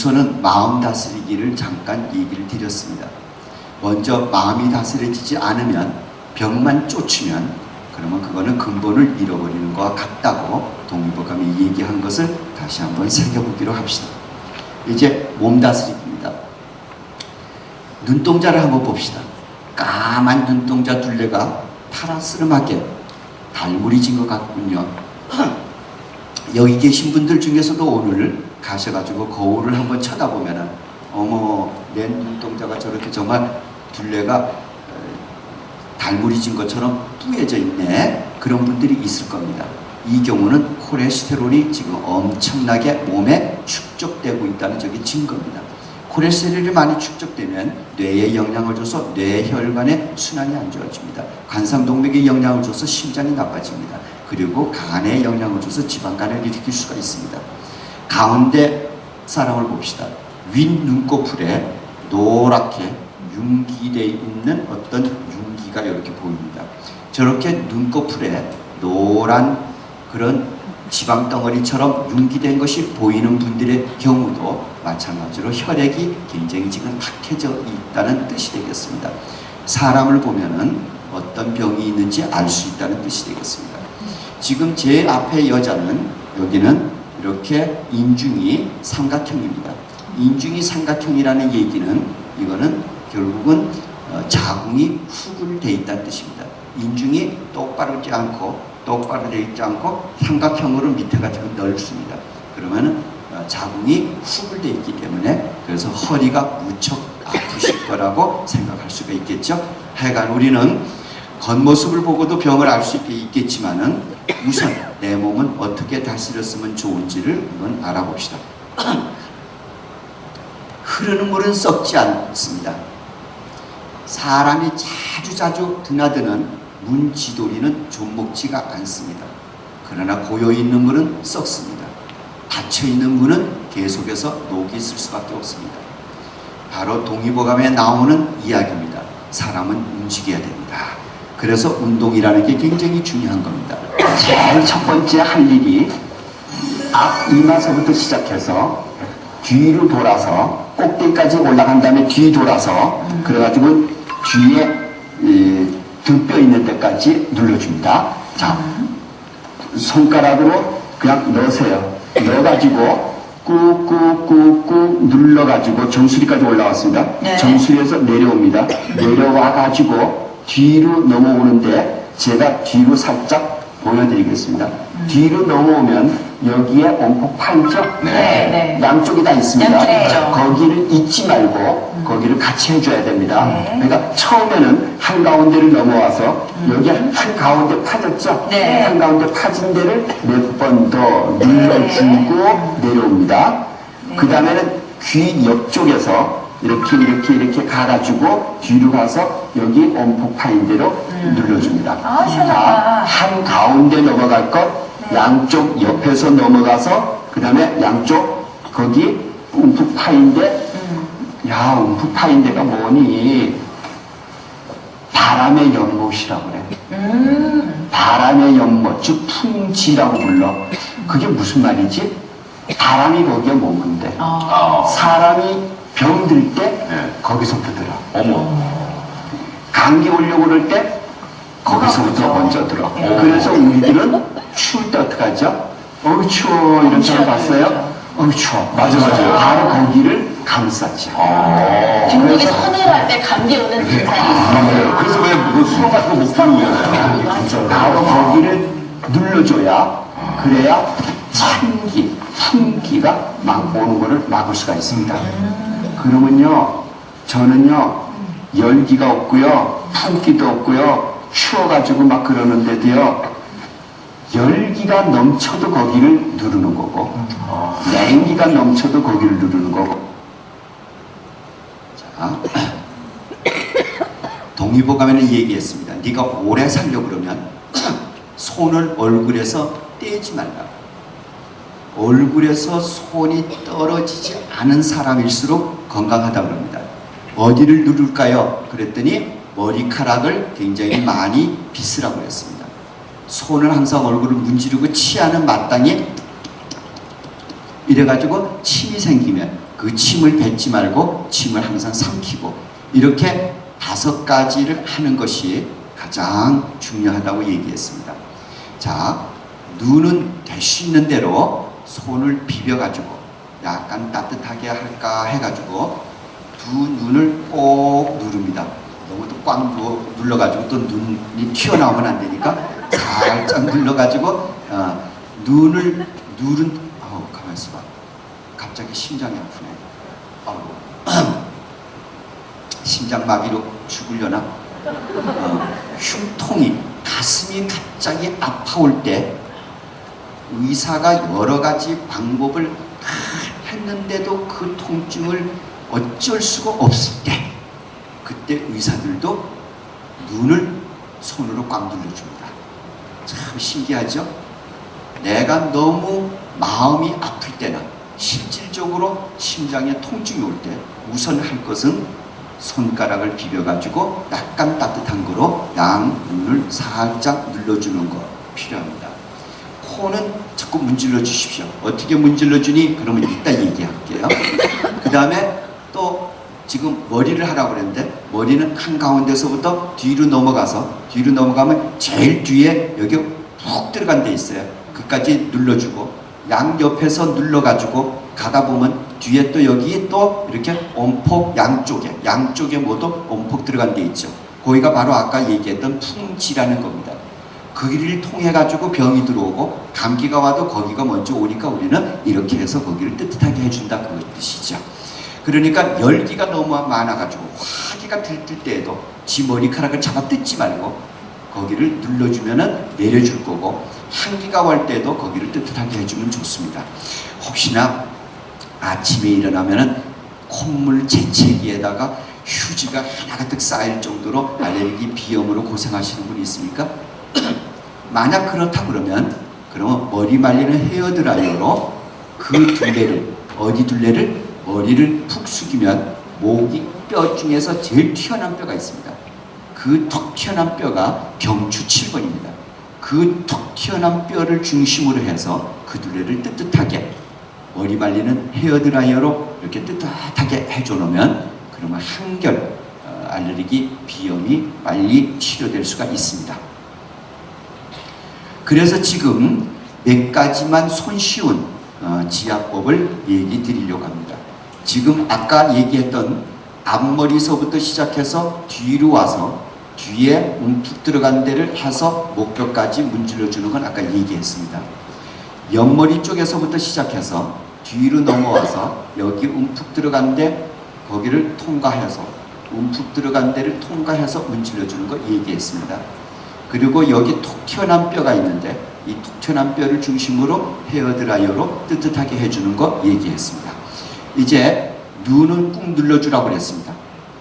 우선은 마음 다스리기를 잠깐 얘기를 드렸습니다. 먼저 마음이 다스려지지 않으면, 병만 쫓으면 그러면 그거는 근본을 잃어버리는 것과 같다고 동의보감이 얘기한 것을 다시 한번 새겨보기로 합시다. 이제 몸 다스리기입니다. 눈동자를 한번 봅시다. 까만 눈동자 둘레가 파란스름하게 달무리진 것 같군요. 여기 계신 분들 중에서도 오늘 가셔가지고 거울을 한번 쳐다보면은 어머, 내 눈동자가 저렇게 정말 둘레가 달무리진 것처럼 뿌얘져 있네, 그런 분들이 있을 겁니다. 이 경우는 콜레스테롤이 지금 엄청나게 몸에 축적되고 있다는 적이 증거입니다. 콜레스테롤이 많이 축적되면 뇌에 영향을 줘서 뇌혈관의 순환이 안 좋아집니다. 관상동맥에 영향을 줘서 심장이 나빠집니다. 그리고 간에 영향을 줘서 지방간을 일으킬 수가 있습니다. 가운데 사람을 봅시다. 윗 눈꺼풀에 노랗게 융기되어 있는 어떤 융기가 이렇게 보입니다. 저렇게 눈꺼풀에 노란 그런 지방덩어리처럼 융기된 것이 보이는 분들의 경우도 마찬가지로 혈액이 굉장히 지금 탁해져 있다는 뜻이 되겠습니다. 사람을 보면은 어떤 병이 있는지 알 수 있다는 뜻이 되겠습니다. 지금 제 앞에 여자는, 여기는 이렇게 인중이 삼각형입니다. 인중이 삼각형이라는 얘기는, 이거는 결국은 자궁이 훅을 돼 있다는 뜻입니다. 인중이 똑바로 되지 않고 삼각형으로 밑에가 지금 넓습니다. 그러면은 자궁이 훅을 돼 있기 때문에, 그래서 허리가 무척 아프실 거라고 생각할 수가 있겠죠. 하여간 우리는 겉모습을 보고도 병을 알 수 있겠지만은 우선 내 몸은 어떻게 다스렸으면 좋은지를 한번 알아봅시다. 흐르는 물은 썩지 않습니다. 사람이 자주자주 드나드는 문지돌이는 좀먹지가 않습니다. 그러나 고여있는 물은 썩습니다. 닫혀있는 물은 계속해서 녹이 있을 수밖에 없습니다. 바로 동의보감에 나오는 이야기입니다. 사람은 움직여야 됩니다. 그래서 운동이라는 게 굉장히 중요한 겁니다. 제일 첫 번째 할 일이 앞 이마서부터 시작해서 뒤로 돌아서 꼭대기까지 올라간 다음에 뒤 돌아서 그래가지고 뒤에 등뼈 있는 데까지 눌러줍니다. 자, 손가락으로 그냥 넣으세요. 넣어가지고 꾹꾹꾹꾹 눌러가지고 정수리까지 올라왔습니다. 네. 정수리에서 내려옵니다. 내려와가지고 뒤로 넘어오는데 제가 뒤로 살짝 보여드리겠습니다. 뒤로 넘어오면 여기에 온폭파 있죠? 네. 양쪽이 다 있습니다. 양쪽이죠. 거기를 잊지 말고 거기를 같이 해줘야 됩니다. 그러니까 처음에는 한가운데를 넘어와서 여기 한가운데 파졌죠? 네. 한가운데 파진 데를 몇 번 더 눌러주고 내려옵니다. 그 다음에는 귀 옆쪽에서 이렇게 가가지고 뒤로 가서 여기 온폭파인 대로 눌러줍니다. 자, 한가운데 넘어갈 것, 양쪽 옆에서 넘어가서 그 다음에 양쪽 거기 움푹파인데, 야, 움푹파인데가 뭐니? 바람의 연못이라고 그래. 바람의 연못, 즉 풍지라고 불러. 그게 무슨 말이지? 바람이 거기에 머문대. 사람이 병들 때 거기서부터 들어. 감기 오려고 그럴 때 거기서부터 먼저 들어. 그래서 우리들은 추울 때 어떻게 하죠? 어우 추워, 이런 사람 봤어요? 어우 추워. 맞아. 바로 거기를 감쌌죠. 중국이 서늘할 때 감기 오는 증상이 있어요. 그래서 왜 수로 같은 거못 들고 바로 거기를 눌러줘야, 그래야 찬기, 풍기가 막 오는 거를 막을 수가 있습니다. 그러면요, 저는요, 열기가 없고요, 풍기도 없고요, 추워가지고 막 그러는데도요, 열기가 넘쳐도 거기를 누르는 거고, 냉기가 넘쳐도 거기를 누르는 거고. 자, 동의보감에는 얘기했습니다. 네가 오래 살려고 그러면 손을 얼굴에서 떼지 말라. 얼굴에서 손이 떨어지지 않은 사람일수록 건강하다고 합니다. 어디를 누를까요? 그랬더니 머리카락을 굉장히 많이 빗으라고 했습니다. 손을 항상 얼굴을 문지르고 치아는 마땅히 이래가지고 침이 생기면 그 침을 뱉지 말고 침을 항상 삼키고 이렇게 5가지를 하는 것이 가장 중요하다고 얘기했습니다. 자, 눈은 될 수 있는 대로 손을 비벼가지고 약간 따뜻하게 할까 해가지고 두 눈을 꼭 누릅니다. 너무 또 꽉 눌러가지고 또 눈이 튀어나오면 안 되니까 살짝 눌러가지고 눈을 가만히 있어봐. 갑자기 심장이 아프네. 심장마비로 죽으려나? 흉통이 가슴이 갑자기 아파올 때 의사가 여러 가지 방법을 다 했는데도 그 통증을 어쩔 수가 없을 때 그때 의사들도 눈을 손으로 꽉 눌러줍니다. 참 신기하죠? 내가 너무 마음이 아플 때나 실질적으로 심장에 통증이 올 때 우선 할 것은 손가락을 비벼가지고 약간 따뜻한 거로 양 눈을 살짝 눌러주는 거 필요합니다. 코는 자꾸 문질러 주십시오. 어떻게 문질러 주니? 그러면 이따 얘기할게요. 그 다음에 또 지금 머리를 하라고 그랬는데 머리는 한가운데서부터 뒤로 넘어가면 제일 뒤에 여기 푹 들어간 데 있어요. 그까지 눌러주고 양옆에서 눌러가지고 가다 보면 뒤에 또 여기 또 이렇게 온폭 양쪽에 모두 온폭 들어간 데 있죠. 거기가 바로 아까 얘기했던 풍지라는 겁니다. 거기를 통해 가지고 병이 들어오고 감기가 와도 거기가 먼저 오니까 우리는 이렇게 해서 거기를 뜨뜻하게 해준다 그 뜻이죠. 그러니까 열기가 너무 많아가지고 화기가 들뜰 때에도 지 머리카락을 잡아 뜯지 말고 거기를 눌러주면은 내려줄 거고 한기가 올 때도 거기를 뜨뜻하게 해주면 좋습니다. 혹시나 아침에 일어나면은 콧물 재채기에다가 휴지가 하나가득 쌓일 정도로 알레르기 비염으로 고생하시는 분이 있습니까? 만약 그렇다 그러면 머리 말리는 헤어드라이어로 그 둘레를 머리를 푹 숙이면 목이 뼈 중에서 제일 튀어나온 뼈가 있습니다. 그 턱 튀어나온 뼈가 경추 7번입니다. 그 턱 튀어나온 뼈를 중심으로 해서 그 둘레를 뜨뜻하게 머리 말리는 헤어드라이어로 이렇게 뜨뜻하게 해줘 놓으면 그러면 한결 알레르기 비염이 빨리 치료될 수가 있습니다. 그래서 지금 몇 가지만 손쉬운 지압법을 얘기 드리려고 합니다. 지금 아까 얘기했던 앞머리서부터 시작해서 뒤로 와서 뒤에 움푹 들어간 데를 해서 목뼈까지 문질러 주는 건 아까 얘기했습니다. 옆머리 쪽에서부터 시작해서 뒤로 넘어와서 여기 움푹 들어간 데 거기를 통과해서 움푹 들어간 데를 통과해서 문질러 주는 거 얘기했습니다. 그리고 여기 톡 튀어나온 뼈가 있는데 이 톡 튀어나온 뼈를 중심으로 헤어드라이어로 뜨뜻하게 해주는 거 얘기했습니다. 이제 눈은 꾹 눌러주라고 그랬습니다.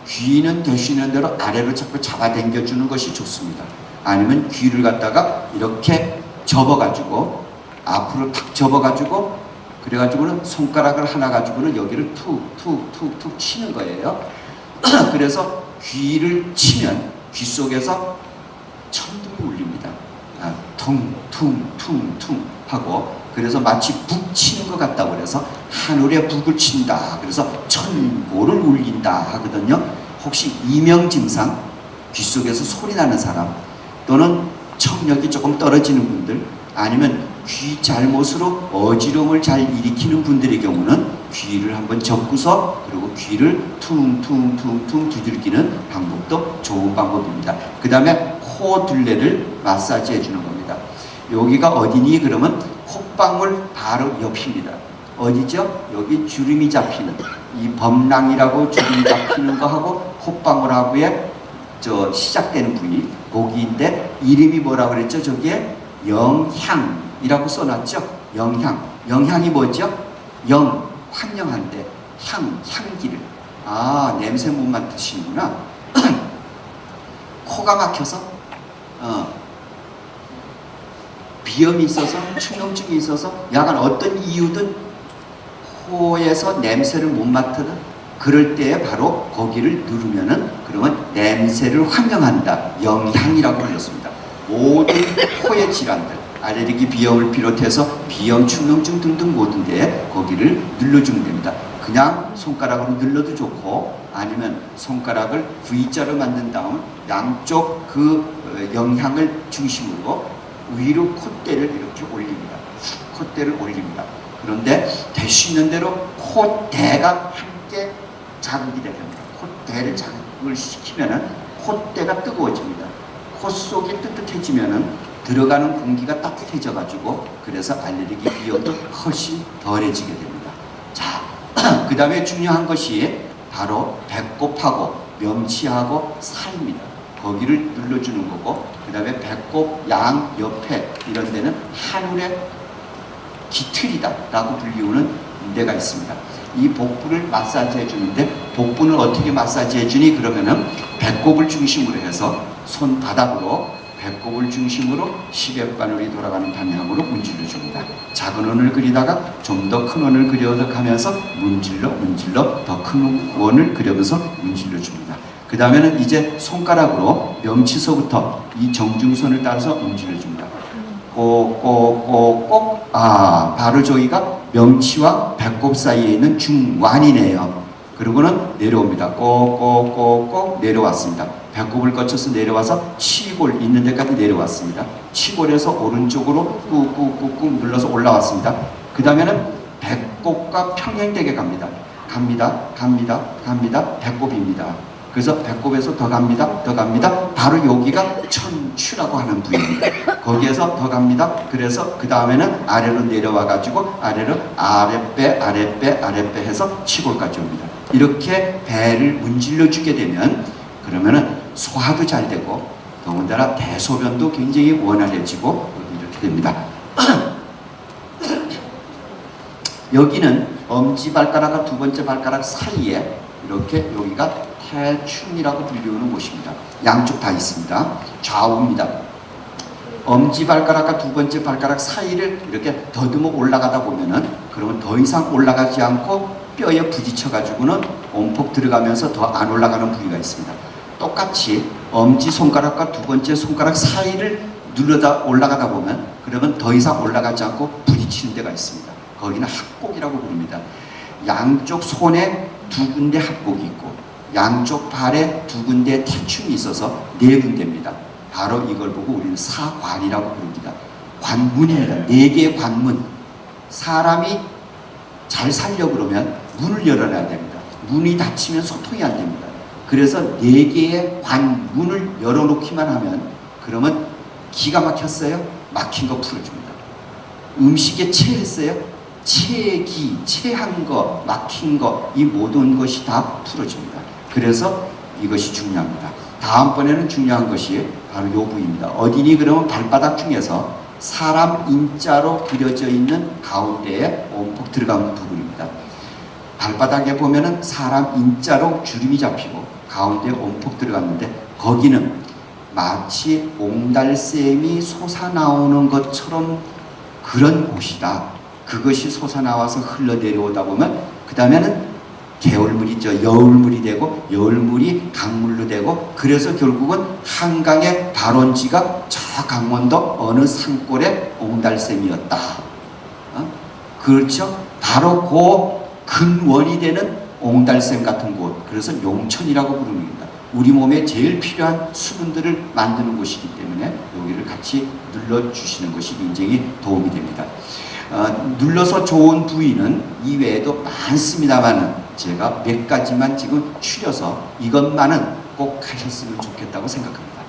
귀는 될 수 있는 대로 아래로 자꾸 잡아당겨주는 것이 좋습니다. 아니면 귀를 갖다가 이렇게 접어가지고 앞으로 탁 접어가지고 그래가지고는 손가락을 하나 가지고는 여기를 툭툭툭툭 치는 거예요. 그래서 귀를 치면 귀 속에서 천둥이 울립니다. 퉁퉁퉁퉁 하고 그래서 마치 북 치는 것 같다고 그래서 하늘에 북을 친다. 그래서 천고를 울린다 하거든요. 혹시 이명 증상, 귀 속에서 소리 나는 사람 또는 청력이 조금 떨어지는 분들 아니면 귀 잘못으로 어지러움을 잘 일으키는 분들의 경우는 귀를 한번 접고서 그리고 귀를 퉁퉁퉁퉁 두들기는 방법도 좋은 방법입니다. 그 다음에 코 둘레를 마사지 해주는 겁니다. 여기가 어디니? 그러면 콧방울 바로 옆입니다. 어디죠? 여기 주름이 잡히는 이 범랑이라고 주름이 잡히는 거하고 콧방울하고의 시작되는 부위 거기인데 이름이 뭐라고 그랬죠? 저기에 영향이라고 써놨죠? 영향이 뭐죠? 환영한데 향기를 냄새 못 맡으시는구나. 코가 막혀서 비염이 있어서 충농증이 있어서 약간 어떤 이유든 코에서 냄새를 못 맡거든 그럴 때에 바로 거기를 누르면은 그러면 냄새를 환영한다. 영향이라고 불렀습니다. 모든 코의 질환들 알레르기 비염을 비롯해서 비염 충농증 등등 모든 데에 거기를 눌러주면 됩니다. 그냥 손가락으로 눌러도 좋고 아니면 손가락을 V자로 만든 다음 양쪽 그 영향을 중심으로 위로 콧대를 이렇게 올립니다. 콧대를 올립니다. 그런데 될 수 있는 대로 콧대가 함께 자극이 됩니다. 콧대를 자극을 시키면은 콧대가 뜨거워집니다. 콧속이 뜨뜻해지면은 들어가는 공기가 따뜻해져 가지고 그래서 알레르기 비염도 훨씬 덜해지게 됩니다. 자, 그 다음에 중요한 것이 바로 배꼽하고 명치하고 사이입니다. 거기를 눌러주는 거고 그 다음에 배꼽 양 옆에 이런 데는 한울의 기틀이다 라고 불리우는 데가 있습니다. 이 복부를 마사지 해주는데 복부는 어떻게 마사지 해주니? 그러면은 배꼽을 중심으로 해서 손바닥으로 배꼽을 중심으로 시계바늘이 돌아가는 방향으로 문질러 줍니다. 작은 원을 그리다가 좀 더 큰 원을 그려가면서 문질러 더 큰 원을 그려면서 문질러 줍니다. 그 다음에는 이제 손가락으로 명치서부터 이 정중선을 따라서 문질러 줍니다. 꼭꼭꼭꼭 바로 저희가 명치와 배꼽 사이에 있는 중완이네요. 그리고는 내려옵니다. 꼭꼭꼭꼭 내려왔습니다. 배꼽을 거쳐서 내려와서 치골 있는 데까지 내려왔습니다. 치골에서 오른쪽으로 꾹꾹꾹꾹 눌러서 올라왔습니다. 그 다음에는 배꼽과 평행되게 갑니다. 갑니다. 배꼽입니다. 그래서 배꼽에서 더 갑니다. 바로 여기가 천추라고 하는 부위입니다. 거기에서 더 갑니다. 그래서 그 다음에는 아래로 내려와 가지고 아래로 아랫배 해서 치골까지 옵니다. 이렇게 배를 문질러 주게 되면 그러면은 소화도 잘 되고 더군다나 대소변도 굉장히 원활해지고 이렇게 됩니다. 여기는 엄지발가락과 두 번째 발가락 사이에 이렇게 여기가 태충이라고 불리우는 곳입니다. 양쪽 다 있습니다. 좌우입니다. 엄지발가락과 두 번째 발가락 사이를 이렇게 더듬어 올라가다 보면은 그러면 더 이상 올라가지 않고 뼈에 부딪혀 가지고는 온폭 들어가면서 더 안 올라가는 부위가 있습니다. 똑같이 엄지손가락과 두 번째 손가락 사이를 눌러다 올라가다 보면 그러면 더 이상 올라가지 않고 부딪히는 데가 있습니다. 거기는 합곡이라고 부릅니다. 양쪽 손에 두 군데 합곡이 있고 양쪽 발에 두 군데 태충이 있어서 네 군데입니다. 바로 이걸 보고 우리는 사관이라고 부릅니다. 관문입니다. 네 개의 관문. 사람이 잘 살려고 그러면 문을 열어놔야 됩니다. 문이 닫히면 소통이 안 됩니다. 그래서 네 개의 관문을 열어놓기만 하면 그러면 기가 막혔어요? 막힌 거 풀어줍니다. 음식에 체했어요? 체한 거, 막힌 거, 이 모든 것이 다 풀어줍니다. 그래서 이것이 중요합니다. 다음번에는 중요한 것이 바로 이 부위입니다. 어디니? 그러면 발바닥 중에서 사람 인자로 그려져 있는 가운데에 온폭 들어가는 부분입니다. 발바닥에 보면은 사람 인자로 주름이 잡히고 가운데에 온폭 들어갔는데 거기는 마치 옹달샘이 솟아나오는 것처럼 그런 곳이다. 그것이 솟아나와서 흘러내려오다 보면 그 다음에는 개울물이죠. 여울물이 되고 여울물이 강물로 되고 그래서 결국은 한강의 발원지가 저 강원도 어느 산골의 옹달샘이었다. 그렇죠? 바로 그 근원이 되는 옹달샘 같은 곳. 그래서 용천이라고 부릅니다. 우리 몸에 제일 필요한 수분들을 만드는 곳이기 때문에 여기를 같이 눌러주시는 것이 굉장히 도움이 됩니다. 눌러서 좋은 부위는 이외에도 많습니다만 제가 몇 가지만 지금 추려서 이것만은 꼭 하셨으면 좋겠다고 생각합니다.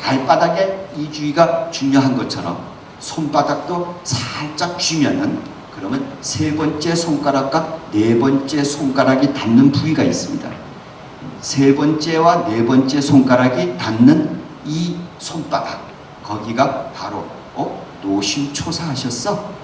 발바닥에 이 주의가 중요한 것처럼 손바닥도 살짝 쥐면은 그러면 세 번째 손가락과 네 번째 손가락이 닿는 부위가 있습니다. 세 번째와 네 번째 손가락이 닿는 이 손바닥 거기가 바로 노심초사하셨어?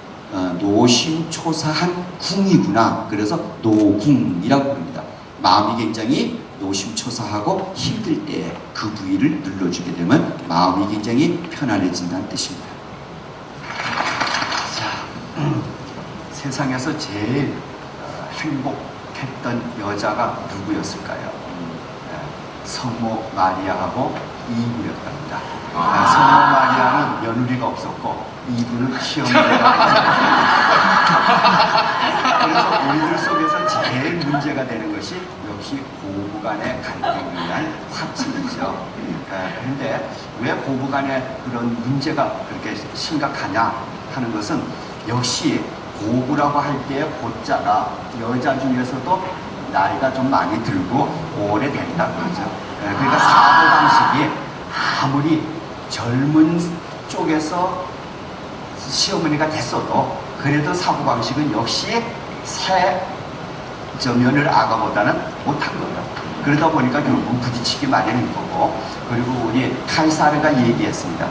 노심초사한 궁이구나. 그래서 노궁이라고 부릅니다. 마음이 굉장히 노심초사하고 힘들 때 그 부위를 눌러주게 되면 마음이 굉장히 편안해진다는 뜻입니다. 자, 세상에서 제일 행복했던 여자가 누구였을까요? 성모 마리아하고 이브였답니다. 성모 마리아는 며느리가 없었고 이브는 시어머니가 그래서 우리들 속에서 제일 문제가 되는 것이 역시 고부간의 갈등에 의한 화친이죠. 그런데 왜 고부간의 그런 문제가 그렇게 심각하냐 하는 것은 역시 고부라고 할 때의 고자가 여자 중에서도 나이가 좀 많이 들고 오래된다고 하죠. 그러니까 사고방식이 아무리 젊은 쪽에서 시어머니가 됐어도 그래도 사고방식은 역시 새 저면을 아가보다는 못한 거예요. 그러다 보니까 결국 부딪히기 마련인 거고, 그리고 우리 카이사르가 얘기했습니다.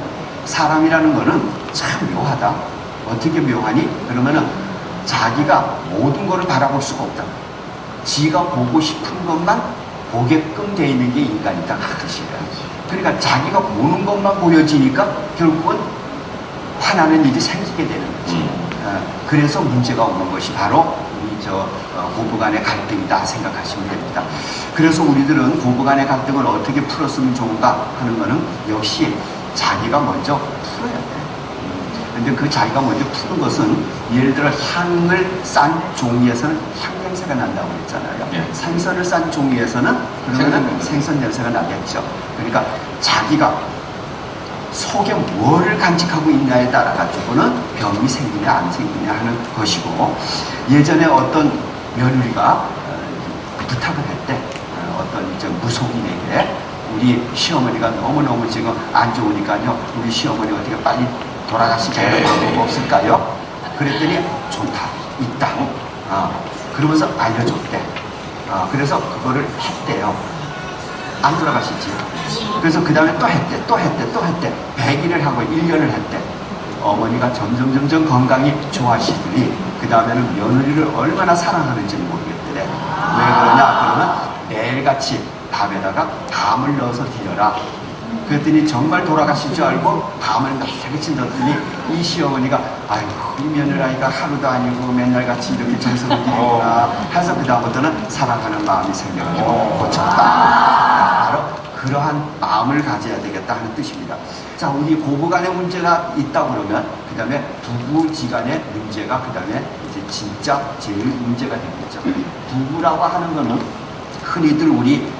사람이라는 거는 참 묘하다. 어떻게 묘하니? 그러면은 자기가 모든 거를 바라볼 수가 없다. 지가 보고 싶은 것만 보게끔 돼 있는 게 인간이다. 그 뜻이에요. 그러니까 자기가 보는 것만 보여지니까 결국은 화나는 일이 생기게 되는 거지. 그래서 문제가 오는 것이 바로 우리 고부간의 갈등이다 생각하시면 됩니다. 그래서 우리들은 고부간의 갈등을 어떻게 풀었으면 좋은가 하는 거는 역시 자기가 먼저 풀어야 돼. 근데 그 자기가 먼저 푸는 것은 예를 들어 향을 싼 종이에서는 향 냄새가 난다고 했잖아요. 예. 생선을 싼 종이에서는 그러면 생선 냄새가 나겠죠. 그러니까 자기가 속에 뭐를 간직하고 있냐에 따라 가지고는 병이 생기냐 안 생기냐 하는 것이고, 예전에 어떤 며느리가 부탁을 할 때 어떤 이제 무속인에게 우리 시어머니가 너무너무 지금 안 좋으니까요, 우리 시어머니 어떻게 빨리 돌아가시게 하는 방법 없을까요? 그랬더니 좋다, 있다. 그러면서 알려줬대. 그래서 그거를 했대요. 안 돌아가시지. 그래서 그 다음에 또 했대. 100일을 하고 1년을 했대. 어머니가 점점 건강이 좋아지더니 그 다음에는 며느리를 얼마나 사랑하는지는 모르겠더래. 왜 그러냐? 그러면 매일같이 밥에다가 밤을 넣어서 드려라. 그랬더니 정말 돌아가실 줄 알고 밤을 매일같이 넣었더니 이 시어머니가 아이고 이 며느라이가 하루도 아니고 맨날 같이 이렇게 정성을 들이구나 해서 그 다음부터는 사랑하는 마음이 생겨가지고 고쳤다. 바로 그러한 마음을 가져야 되겠다 하는 뜻입니다. 자, 우리 고부간의 문제가 있다 그러면 그 다음에 부부지간의 문제가 그 다음에 이제 진짜 제일 문제가 되겠죠. 부부라고 하는 거는 흔히들 우리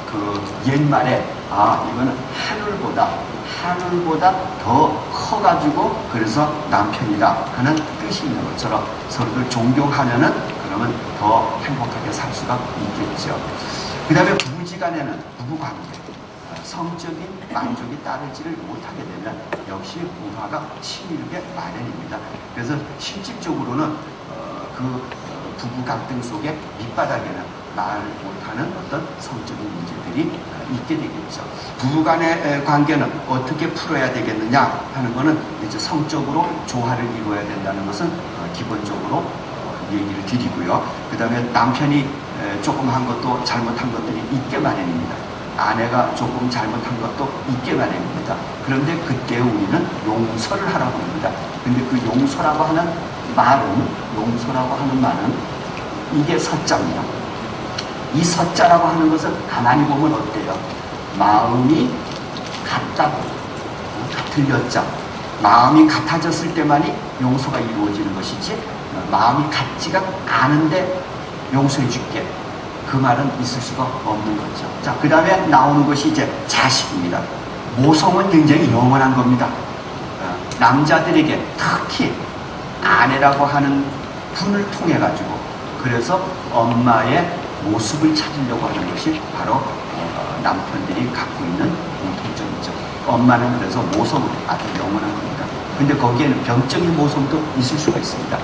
그 옛말에 이거는 하늘보다 더 커가지고 그래서 남편이다 하는 뜻이 있는 것처럼 서로를 존경하면은 그러면 더 행복하게 살 수가 있겠죠. 그 다음에 부부지간에는 부부관계, 성적인 만족이 따르지를 못하게 되면 역시 불화가 치밀게 마련입니다. 그래서 실질적으로는 그 부부 갈등 속에 밑바닥에는 말 못하는 어떤 성적인 문제들이 있게 되겠죠. 부부간의 관계는 어떻게 풀어야 되겠느냐 하는 것은 이제 성적으로 조화를 이루어야 된다는 것은 기본적으로 얘기를 드리고요. 그 다음에 남편이 조금 한 것도 잘못한 것들이 있게 마련입니다. 아내가 조금 잘못한 것도 있게 마련입니다. 그런데 그때 우리는 용서를 하라고 합니다. 근데 그 용서라고 하는 말은 이게 서자입니다. 이 서자라고 하는 것은 가만히 보면 어때요? 마음이 같다고, 같은 여자. 마음이 같아졌을 때만이 용서가 이루어지는 것이지, 마음이 같지가 않은데 용서해 줄게. 그 말은 있을 수가 없는 거죠. 자, 그 다음에 나오는 것이 이제 자식입니다. 모성은 굉장히 영원한 겁니다. 남자들에게 특히 아내라고 하는 분을 통해 가지고 그래서 엄마의 모습을 찾으려고 하는 것이 바로 남편들이 갖고 있는 공통점이죠. 엄마는 그래서 모성은 아주 영원한 겁니다. 근데 거기에는 병적인 모성도 있을 수가 있습니다.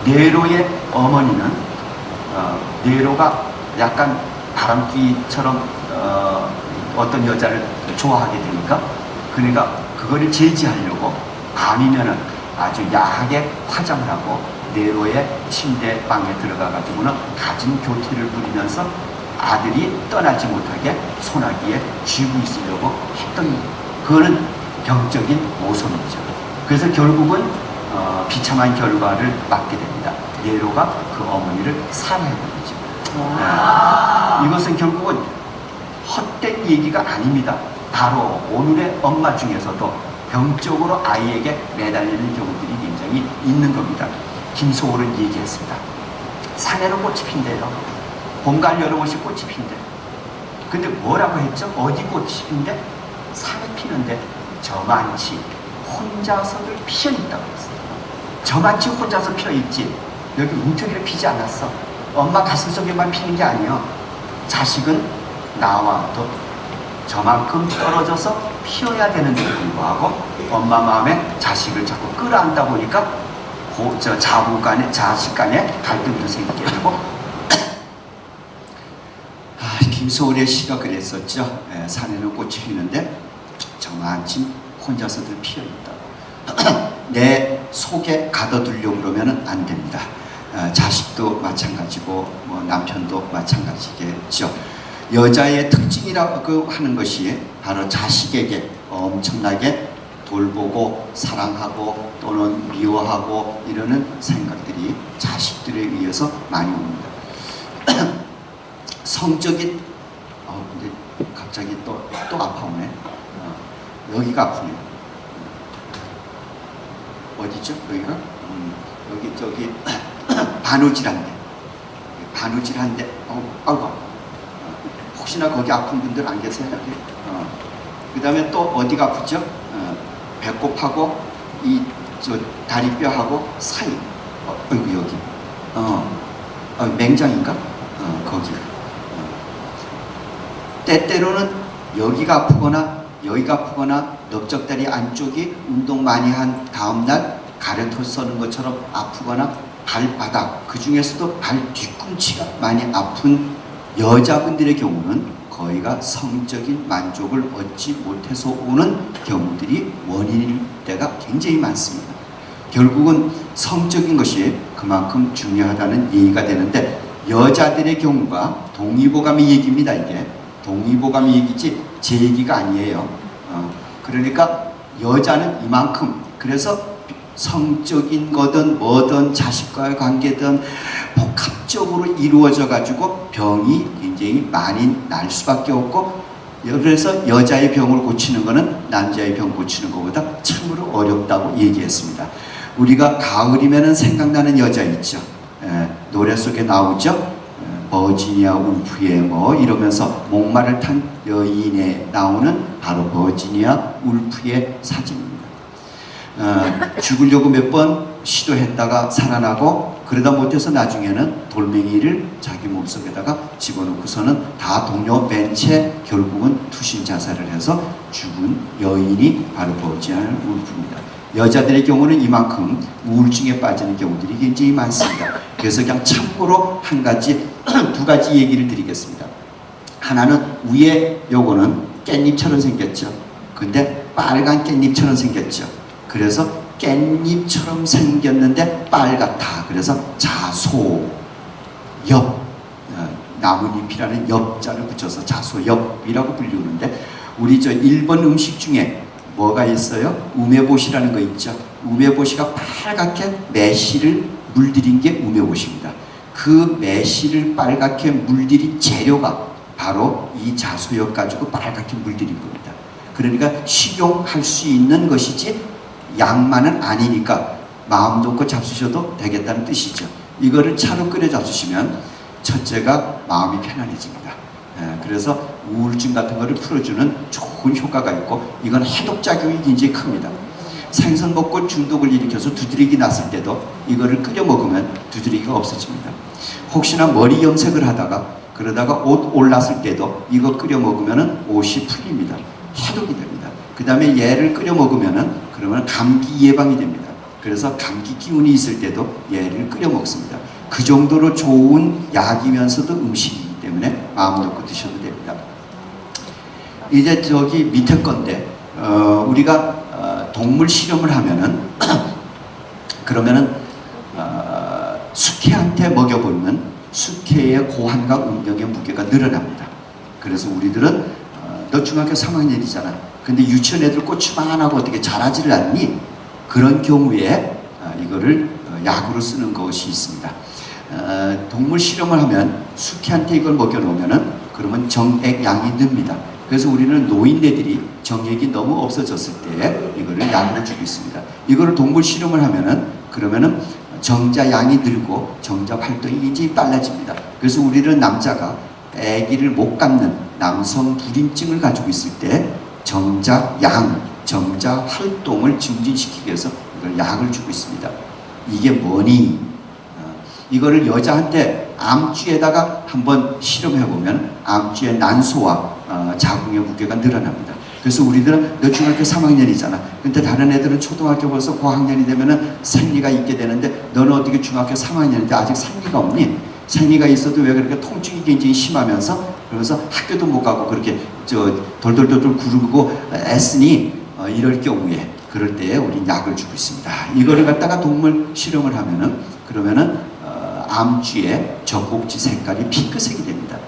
네로의 어머니는 네로가 약간 바람기처럼 어떤 여자를 좋아하게 되니까 그러니까 그거를 제지하려고 밤이면은 아주 야하게 화장을 하고 네로의 침대방에 들어가 가지고는 갖은 교태를 부리면서 아들이 떠나지 못하게 소나기에 쥐고 있으려고 했던 그거는 병적인 모성이죠. 그래서 결국은 비참한 결과를 맞게 됩니다. 네로가 그 어머니를 살해해버리죠. 이것은 결국은 헛된 얘기가 아닙니다. 바로 오늘의 엄마 중에서도 병적으로 아이에게 매달리는 경우들이 굉장히 있는 겁니다. 김소월은 얘기했습니다. 산에는 꽃이 핀대요. 봄, 가을, 여름 옷이 꽃이 핀대. 근데 뭐라고 했죠? 어디 꽃이 핀대? 산에 피는데 저만치 혼자서들 피어있다고 했어요. 저만치 혼자서 피어있지 여기 뭉텅이를 피지 않았어. 엄마 가슴속에만 피는 게 아니에요. 자식은 나와도 저만큼 떨어져서 피어야 되는데 불구하고 엄마 마음에 자식을 자꾸 끌어안다 보니까 자부 간에 자식 간에 갈등도 생기게 되고 김소월의 시가 그랬었죠. 산에는 꽃이 피는데 저만치 혼자서들 피어있다. 내 속에 가둬두려고 그러면 안 됩니다. 자식도 마찬가지고 뭐 남편도 마찬가지겠죠. 여자의 특징이라고 하는 것이 바로 자식에게 엄청나게 돌보고 사랑하고 또는 미워하고 이러는 생각들이 자식들에 의해서 많이 옵니다. 성적인 근데 갑자기 또 아파오네. 여기가 아프네요. 어디죠? 여기가? 여기 저기 바느질한데 아이고 혹시나 거기 아픈 분들 안 계세요? 그 다음에 또 어디가 아프죠? 배꼽하고 이 저 다리뼈하고 사이 여기 맹장인가? 거기 때때로는 여기가 아프거나 여기가 아프거나 넓적다리 안쪽이 운동 많이 한 다음날 가래토 써는 것처럼 아프거나 발바닥 그 중에서도 발 뒤꿈치가 많이 아픈 여자분들의 경우는 거의가 성적인 만족을 얻지 못해서 오는 경우들이 원인일 때가 굉장히 많습니다. 결국은 성적인 것이 그만큼 중요하다는 얘기가 되는데 여자들의 경우가 동의보감의 얘기입니다. 이게 동의보감의 얘기지 제 얘기가 아니에요. 그러니까 여자는 이만큼 그래서 성적인 거든 뭐든 자식과의 관계든 복합적으로 이루어져 가지고 병이 굉장히 많이 날 수밖에 없고 그래서 여자의 병을 고치는 거는 남자의 병 고치는 것보다 참으로 어렵다고 얘기했습니다. 우리가 가을이면 생각나는 여자 있죠. 노래 속에 나오죠. 버지니아 울프의 뭐 이러면서 목마를 탄 여인에 나오는 바로 버지니아 울프의 사진입니다. 죽으려고 몇 번 시도했다가 살아나고 그러다 못해서 나중에는 돌멩이를 자기 몸속에다가 집어넣고서는 다 동료 뺀 채 결국은 투신 자살을 해서 죽은 여인이 바로 버지니아 울프입니다. 여자들의 경우는 이만큼 우울증에 빠지는 경우들이 굉장히 많습니다. 그래서 그냥 참고로 두 가지 얘기를 드리겠습니다. 하나는 위에 요거는 깻잎처럼 생겼죠. 근데 빨간 깻잎처럼 생겼죠. 그래서 깻잎처럼 생겼는데 빨갛다. 그래서 자소엽, 나뭇잎이라는 엽자를 붙여서 자소엽이라고 불리우는데 우리 저 일본 음식 중에 뭐가 있어요? 우메보시라는 거 있죠. 우메보시가 빨갛게 매실을 물들인 게 우메보시입니다. 그 매실을 빨갛게 물들인 재료가 바로 이 자소엽 가지고 빨갛게 물들인 겁니다. 그러니까 식용할 수 있는 것이지 양만은 아니니까 마음 놓고 잡수셔도 되겠다는 뜻이죠. 이거를 차로 끓여 잡수시면 첫째가 마음이 편안해집니다. 그래서 우울증 같은 거를 풀어주는 좋은 효과가 있고 이건 해독작용이 굉장히 큽니다. 생선 먹고 중독을 일으켜서 두드러기 났을 때도 이거를 끓여 먹으면 두드러기가 없어집니다. 혹시나 머리 염색을 하다가 그러다가 옷 올랐을 때도 이거 끓여 먹으면 옷이 풀립니다. 해독이 됩니다. 그 다음에 얘를 끓여 먹으면 그러면 감기 예방이 됩니다. 그래서 감기 기운이 있을 때도 얘를 끓여 먹습니다. 그 정도로 좋은 약이면서도 음식이기 때문에 마음 놓고 드셔도 됩니다. 이제 저기 밑에 건데 우리가 동물 실험을 하면은 그러면은 숙회한테 먹여보면 숙회의 고환과 운명의 무게가 늘어납니다. 그래서 우리들은 너 중학교 3학년이잖아. 근데 유치원 애들 꼬치만 하고 어떻게 잘하지를 않니? 그런 경우에 이거를 약으로 쓰는 것이 있습니다. 동물 실험을 하면 숙회한테 이걸 먹여놓으면은 그러면 정액량이 늡니다. 그래서 우리는 노인네들이 정액이 너무 없어졌을 때 이거를 약으로 주고 있습니다. 이거를 동물 실험을 하면은 그러면은 정자 양이 늘고 정자 활동이 굉장히 빨라집니다. 그래서 우리는 남자가 아기를 못 갖는 남성 불임증을 가지고 있을 때 정자 양, 정자 활동을 증진시키기 위해서 이걸 약을 주고 있습니다. 이게 뭐니? 이거를 여자한테 암쥐에다가 한번 실험해보면 암쥐의 난소와 자궁의 무게가 늘어납니다. 그래서 우리들은 너 중학교 3학년이잖아. 근데 다른 애들은 초등학교 벌써 고학년이 되면은 생리가 있게 되는데 너는 어떻게 중학교 3학년인데 아직 생리가 없니? 생리가 있어도 왜 그렇게 통증이 굉장히 심하면서 그러면서 학교도 못 가고 그렇게 돌돌돌돌 구르고 애쓰니 이럴 경우에 그럴 때에 우리 약을 주고 있습니다. 이거를 갖다가 동물 실험을 하면은 그러면은 암쥐의 젖꼭지 색깔이 핑크색이 됩니다.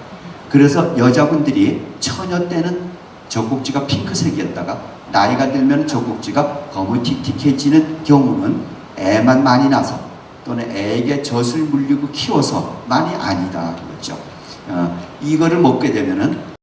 그래서 여자분들이 처녀 때는 젖꼭지가 핑크색이었다가 나이가 들면 젖꼭지가 거무틱틱해지는 경우는 애만 많이 나서 또는 애에게 젖을 물리고 키워서만이 아니다 그랬죠. 이거를 먹게 되면은